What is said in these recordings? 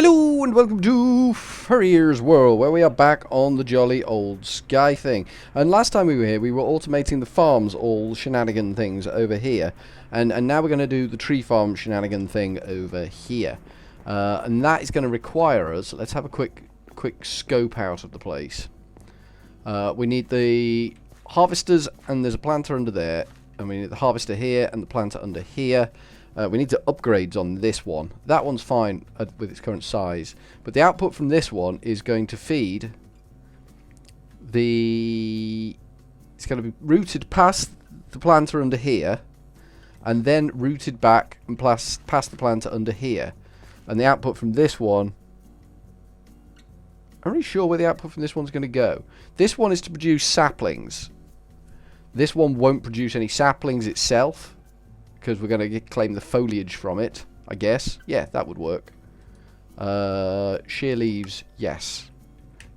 Hello and welcome to furryearsworld, where we are back on the jolly old sky thing. And last time we were here, we were automating the farms, all shenanigan things over here. And now we're going to do the tree farm shenanigan thing over here. And that is going to require us, let's have a quick scope out of the place. We need the harvesters, and there's a planter under there. And we need the harvester here and the planter under here. We need to upgrades on this one. That one's fine with its current size. But the output from this one is going to feed the... It's going to be routed past the planter under here. And then routed back and past the planter under here. And the output from this one... I'm really sure where the output from this one's going to go. This one is to produce saplings. This one won't produce any saplings itself, because we're going to claim the foliage from it, I guess. Yeah, that would work. Sheer leaves, yes.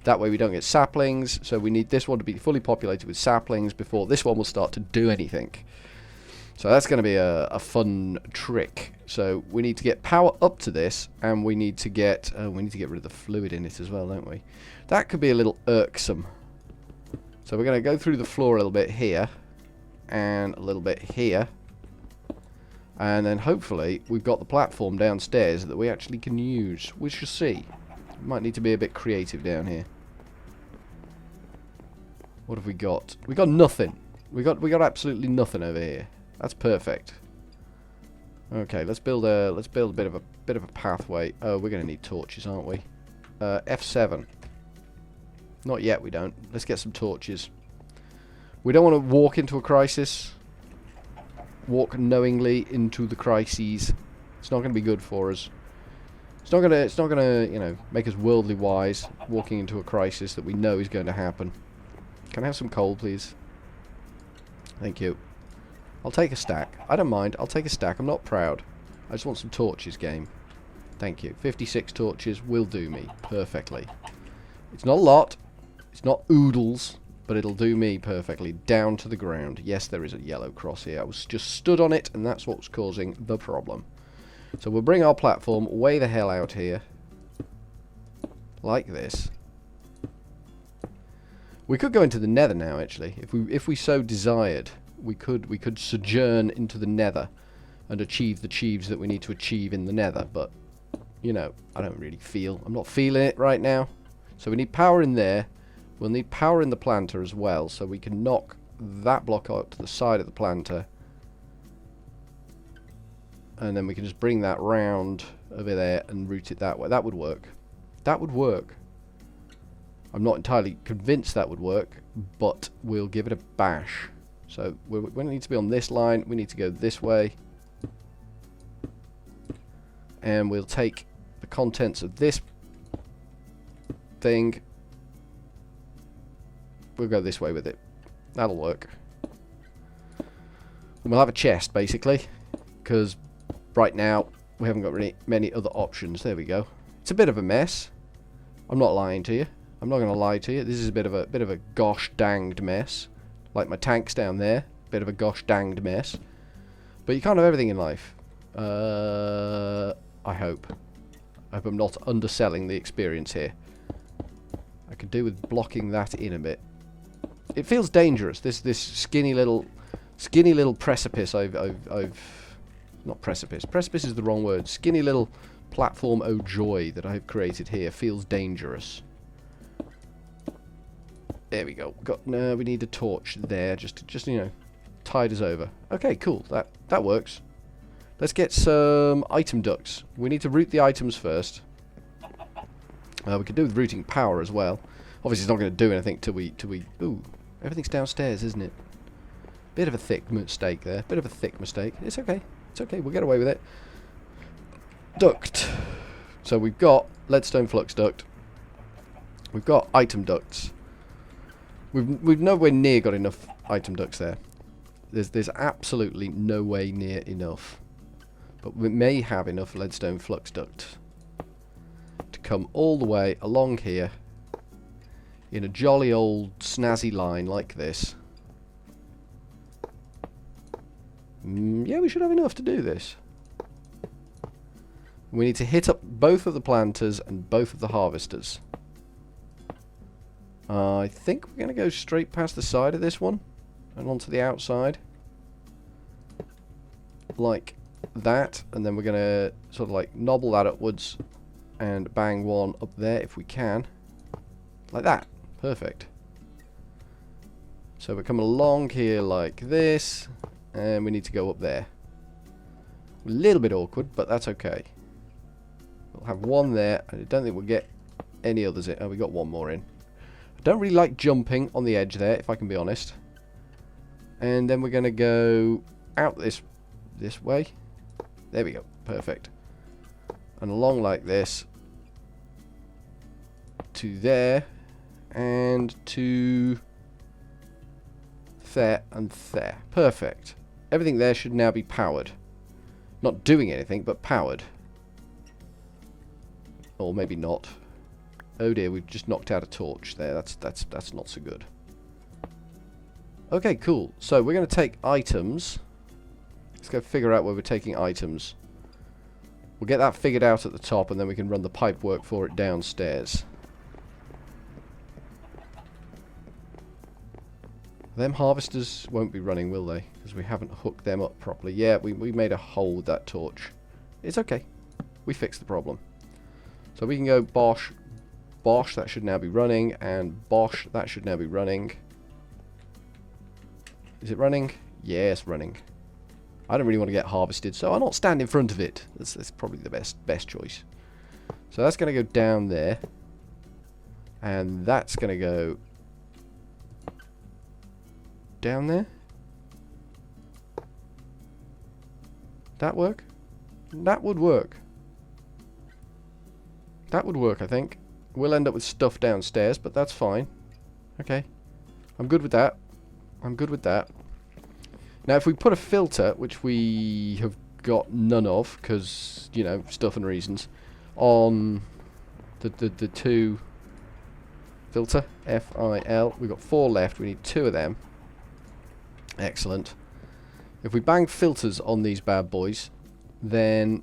That way we don't get saplings, so we need this one to be fully populated with saplings before this one will start to do anything. So that's going to be a fun trick. So we need to get power up to this, and we need to get rid of the fluid in it as well, don't we? That could be a little irksome. So we're going to go through the floor a little bit here, and a little bit here. And then hopefully we've got the platform downstairs that we actually can use. We shall see. We might need to be a bit creative down here. What have we got? We got nothing. We got absolutely nothing over here. That's perfect. Okay, let's build a bit of a pathway. Oh, we're going to need torches, aren't we? F7. Not yet, we don't. Let's get some torches. We don't want to walk into a crisis. Walk knowingly into the crises. It's not going to be good for us. It's not gonna, you know, make us worldly wise walking into a crisis that we know is going to happen. Can I have some coal, please? Thank you. I'll take a stack. I don't mind. I'll take a stack. I'm not proud. I just want some torches, game. Thank you. 56 torches will do me perfectly. It's not a lot. It's not oodles. But it'll do me perfectly, down to the ground. Yes, there is a yellow cross here. I was just stood on it, and that's what was causing the problem. So we'll bring our platform way the hell out here. Like this. We could go into the nether now, actually. If we so desired, we could sojourn into the nether and achieve the achieves that we need to achieve in the nether. But, you know, I don't really I'm not feeling it right now. So we need power in there. We'll need power in the planter as well, so we can knock that block out to the side of the planter. And then we can just bring that round over there and route it that way. That would work. That would work. I'm not entirely convinced that would work, but we'll give it a bash. So we need to be on this line. We need to go this way. And we'll take the contents of this thing. We'll go this way with it. That'll work. And we'll have a chest, basically, because right now we haven't got really many other options. There we go. It's a bit of a mess. I'm not lying to you. I'm not going to lie to you. This is a bit of a gosh danged mess. Like my tanks down there. Bit of a gosh danged mess. But you can't have everything in life. I hope. I hope I'm not underselling the experience here. I could do with blocking that in a bit. It feels dangerous. This skinny little precipice. Not precipice. Precipice is the wrong word. Skinny little platform. Oh joy that I've created here feels dangerous. There we go. We need a torch there. Just you know, tide us over. Okay, cool. That works. Let's get some item ducts. We need to route the items first. We could do with routing power as well. Obviously, it's not going to do anything till we. Ooh. Everything's downstairs, isn't it? Bit of a thick mistake there. Bit of a thick mistake. It's okay. It's okay. We'll get away with it. Duct. So we've got leadstone flux duct. We've got item ducts. We've nowhere near got enough item ducts there. There's absolutely no way near enough. But we may have enough leadstone flux duct to come all the way along here. In a jolly old snazzy line like this. Yeah, we should have enough to do this. We need to hit up both of the planters and both of the harvesters. I think we're going to go straight past the side of this one and onto the outside. Like that. And then we're going to sort of like nobble that upwards and bang one up there if we can. Like that. Perfect. So we're coming along here like this, and we need to go up there. A little bit awkward, but that's okay. We'll have one there. I don't think we'll get any others in. Oh, we got one more in. I don't really like jumping on the edge there, if I can be honest. And then we're going to go out this way. There we go. Perfect. And along like this to there and to there and there. Perfect. Everything there should now be powered. Not doing anything, but powered. Or maybe not. Oh dear, we've just knocked out a torch there. That's not so good. Okay, cool. So we're going to take items. Let's go figure out where we're taking items. We'll get that figured out at the top, and then we can run the pipe work for it downstairs. Them harvesters won't be running, will they? Because we haven't hooked them up properly. Yeah, we made a hole with that torch. It's okay. We fixed the problem. So we can go bosh, bosh, that should now be running, and bosh, that should now be running. Is it running? Yes, running. I don't really want to get harvested, so I'll not stand in front of it. That's probably the best choice. So that's going to go down there. And that's going to go down there. That work? That would work. That would work, I think. We'll end up with stuff downstairs, but that's fine. Okay. I'm good with that. I'm good with that. Now, if we put a filter, which we have got none of, because, you know, stuff and reasons, on the two filter, F-I-L, we've got 4 left. We need 2 of them. Excellent. If we bang filters on these bad boys, then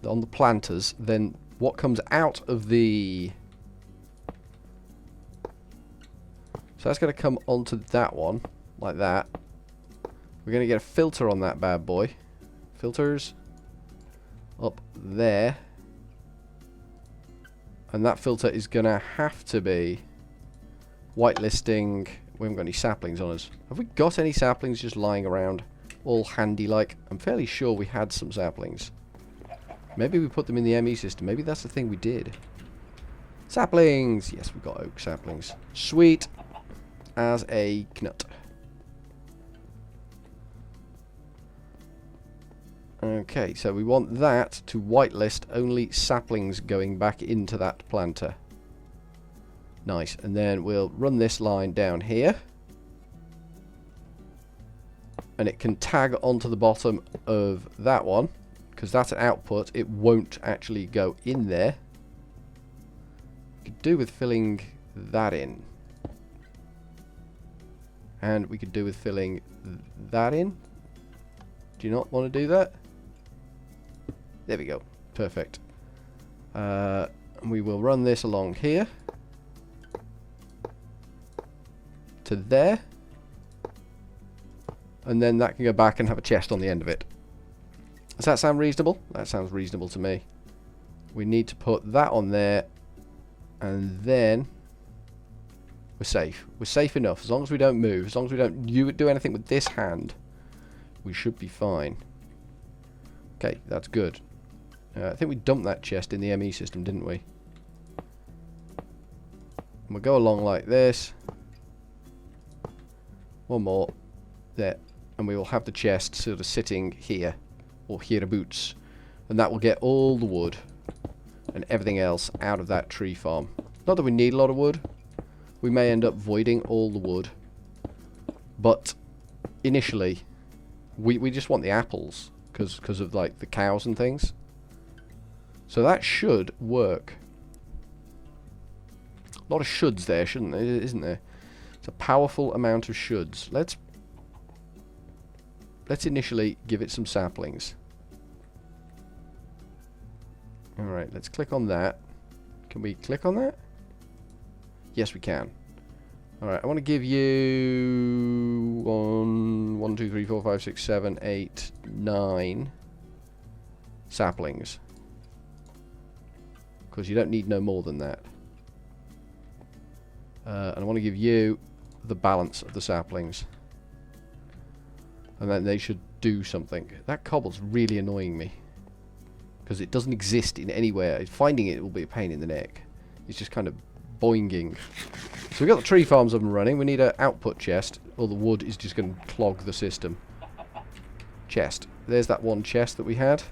on the planters, then what comes out of the... So that's going to come onto that one, like that. We're going to get a filter on that bad boy. Filters up there. And that filter is going to have to be whitelisting. We haven't got any saplings on us. Have we got any saplings just lying around? All handy like? I'm fairly sure we had some saplings. Maybe we put them in the ME system. Maybe that's the thing we did. Saplings! Yes, we've got oak saplings. Sweet as a knut. Okay, so we want that to whitelist only saplings going back into that planter. Nice, and then we'll run this line down here. And it can tag onto the bottom of that one, because that's an output. It won't actually go in there. Could do with filling that in. And we could do with filling that in. Do you not want to do that? There we go. Perfect. And we will run this along here. To there. And then that can go back and have a chest on the end of it. Does that sound reasonable? That sounds reasonable to me. We need to put that on there. And then we're safe. We're safe enough. As long as we don't move. As long as we don't do anything with this hand. We should be fine. Okay, that's good. I think we dumped that chest in the ME system, didn't we? And we'll go along like this. One more. There. And we will have the chest sort of sitting here. Or hereabouts. And that will get all the wood and everything else out of that tree farm. Not that we need a lot of wood. We may end up voiding all the wood. But initially, we just want the apples. Because of like the cows and things. So that should work. A lot of shoulds there, shouldn't there? Isn't there? It's a powerful amount of shoulds. Let's initially give it some saplings. Alright, let's click on that. Can we click on that? Yes, we can. Alright, I want to give you 1, 2, 3, 4, 5, 6, 7, 8, 9 saplings. Because you don't need no more than that. And I want to give you the balance of the saplings. And then they should do something. That cobble's really annoying me. Because it doesn't exist in anywhere. Finding it will be a pain in the neck. It's just kind of boinging. So we've got the tree farms up and running. We need an output chest. Or the wood is just going to clog the system. Chest. There's that one chest that we had.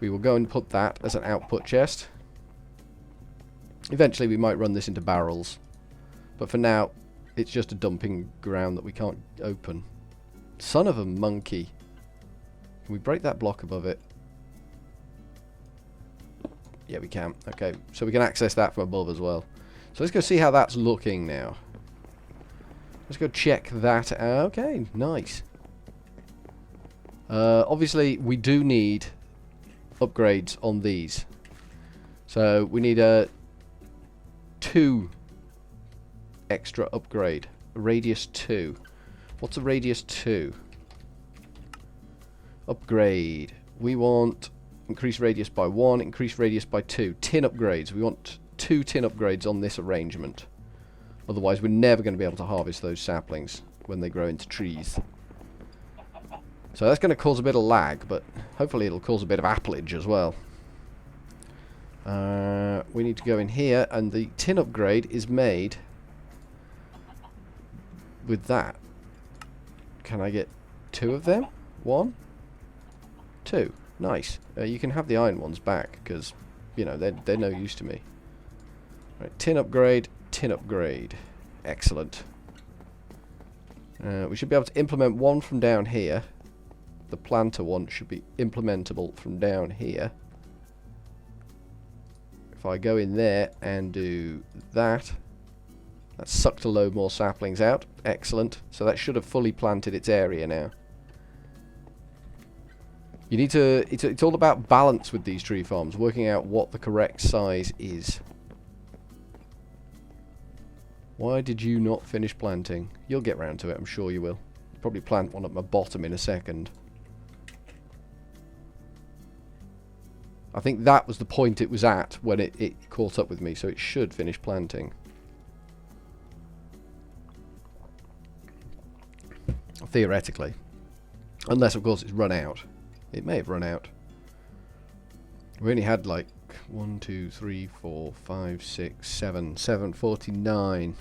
We will go and put that as an output chest. Eventually we might run this into barrels. But for now, it's just a dumping ground that we can't open. Son of a monkey. Can we break that block above it? Yeah, we can. Okay, so we can access that from above as well. So let's go see how that's looking now. Let's go check that out. Okay, nice. Obviously, we do need upgrades on these. So we need a 2 extra upgrade. Radius 2. What's a radius 2? Upgrade. We want increase radius by 1, increase radius by 2. Tin upgrades. We want 2 tin upgrades on this arrangement. Otherwise we're never going to be able to harvest those saplings when they grow into trees. So that's going to cause a bit of lag, but hopefully it'll cause a bit of applage as well. We need to go in here, and the tin upgrade is made with that. Can I get 2 of them? 1? 2. Nice. You can have the iron ones back, because, you know, they're no use to me. Right, tin upgrade, tin upgrade. Excellent. We should be able to implement one from down here. The planter one should be implementable from down here. If I go in there and do that, that sucked a load more saplings out. Excellent. So that should have fully planted its area now. You need to... It's all about balance with these tree farms, working out what the correct size is. Why did you not finish planting? You'll get round to it, I'm sure you will. Probably plant one at my bottom in a second. I think that was the point it was at when it caught up with me, so it should finish planting. Theoretically. Unless, of course, it's run out. It may have run out. We only had like 1, 2, 3, 4, 5, 6, 7, 749.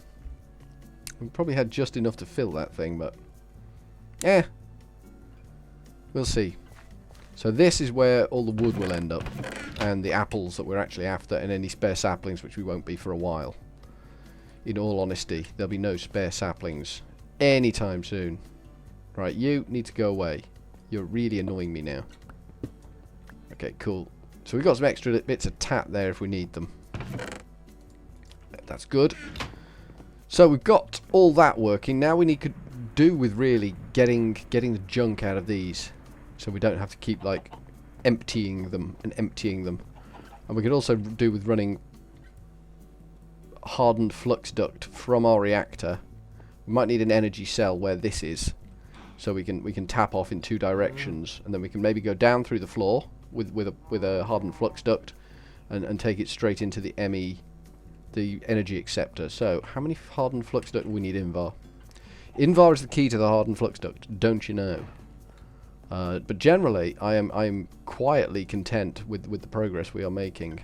We probably had just enough to fill that thing, but... we'll see. So this is where all the wood will end up, and the apples that we're actually after, and any spare saplings, which we won't be for a while. In all honesty, there'll be no spare saplings anytime soon. Right, you need to go away. You're really annoying me now. Okay, cool. So we've got some extra bits of tat there if we need them. That's good. So we've got all that working. Now we need to do with really getting the junk out of these. So we don't have to keep, like, emptying them and emptying them. And we could also do with running hardened flux duct from our reactor. We might need an energy cell where this is. So we can tap off in 2 directions. And then we can maybe go down through the floor with a hardened flux duct and take it straight into the ME, the energy acceptor. So how many hardened flux duct do we need Invar? Invar is the key to the hardened flux duct, don't you know? But generally, I'm quietly content with the progress we are making.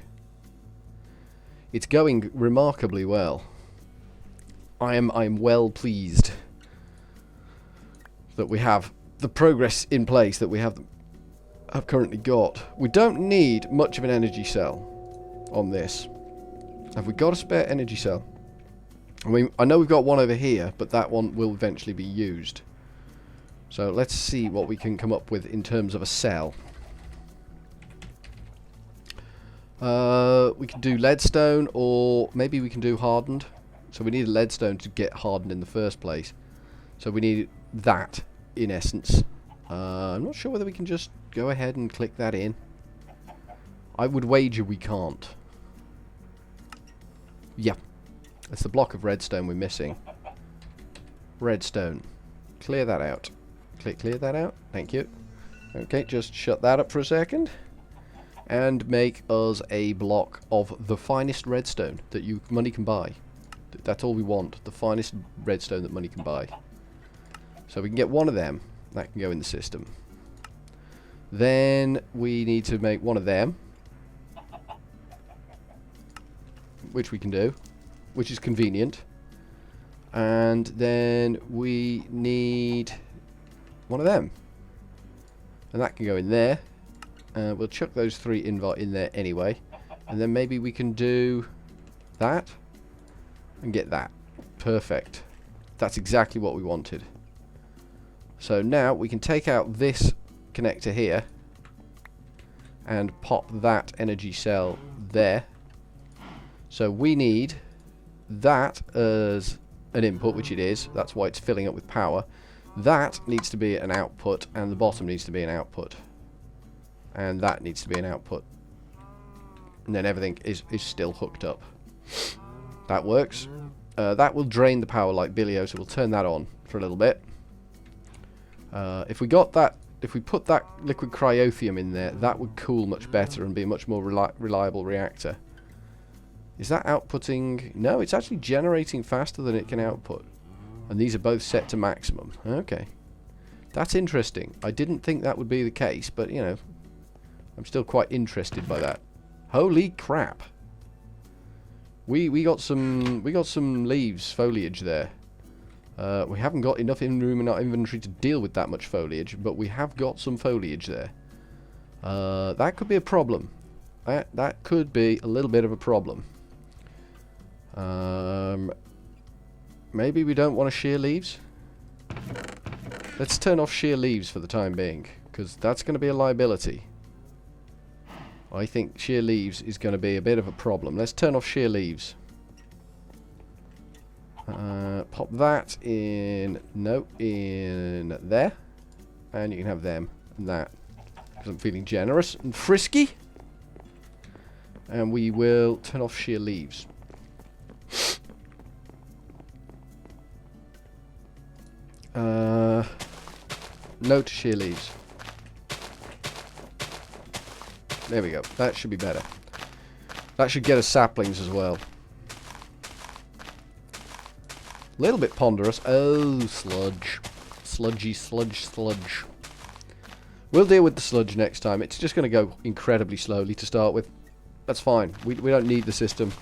It's going remarkably well. I'm well pleased that we have the progress in place that we have currently got. We don't need much of an energy cell on this. Have we got a spare energy cell? I mean, I know we've got one over here, but that one will eventually be used. So let's see what we can come up with in terms of a cell. We can do leadstone, or maybe we can do hardened. So we need a leadstone to get hardened in the first place. So we need that, in essence. I'm not sure whether we can just go ahead and click that in. I would wager we can't. Yeah. It's the block of redstone we're missing. Redstone. Clear that out. Clear that out. Thank you. Okay, just shut that up for a second. And make us a block of the finest redstone that money can buy. That's all we want. The finest redstone that money can buy. So we can get one of them. That can go in the system. Then we need to make one of them. Which we can do. Which is convenient. And then we need one of them. And that can go in there. We'll chuck those 3 in there anyway. And then maybe we can do that. And get that. Perfect. That's exactly what we wanted. So now we can take out this connector here. And pop that energy cell there. So we need that as an input, which it is. That's why it's filling up with power. That needs to be an output, and the bottom needs to be an output. And that needs to be an output. And then everything is still hooked up. That works. That will drain the power like Billio, so we'll turn that on for a little bit. If we put that liquid cryothium in there, that would cool much better and be a much more reliable reactor. Is that outputting? No, it's actually generating faster than it can output. And these are both set to maximum. Okay. That's interesting. I didn't think that would be the case, but, you know, I'm still quite interested by that. Holy crap. We got some leaves, foliage there. We haven't got enough room in our inventory to deal with that much foliage, but we have got some foliage there. That could be a problem. That could be a little bit of a problem. Maybe we don't want to shear leaves. Let's turn off shear leaves for the time being, because that's going to be a liability. I think shear leaves is going to be a bit of a problem. Let's turn off shear leaves. Pop that in, no, in there. And you can have them and that, because I'm feeling generous and frisky. And we will turn off shear leaves. No to shear leaves. There we go. That should be better. That should get us saplings as well. A little bit ponderous. Oh, sludge. Sludgy, sludge. We'll deal with the sludge next time. It's just going to go incredibly slowly to start with. That's fine. We don't need the system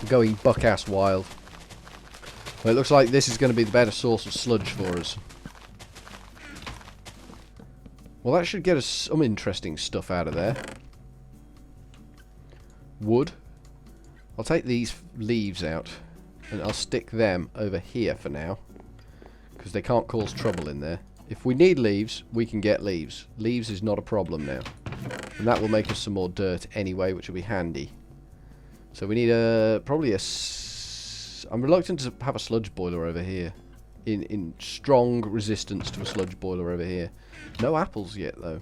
going buck-ass wild. Well, it looks like this is going to be the better source of sludge for us. Well, that should get us some interesting stuff out of there. Wood. I'll take these leaves out and I'll stick them over here for now, because they can't cause trouble in there. If we need leaves, we can get leaves. Leaves is not a problem now. And that will make us some more dirt anyway, which will be handy. So we need probably a... I'm reluctant to have a sludge boiler over here. In strong resistance to a sludge boiler over here. No apples yet, though.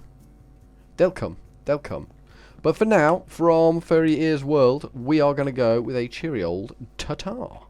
They'll come. They'll come. But for now, from Furry Ears World, we are going to go with a cheery old ta-ta.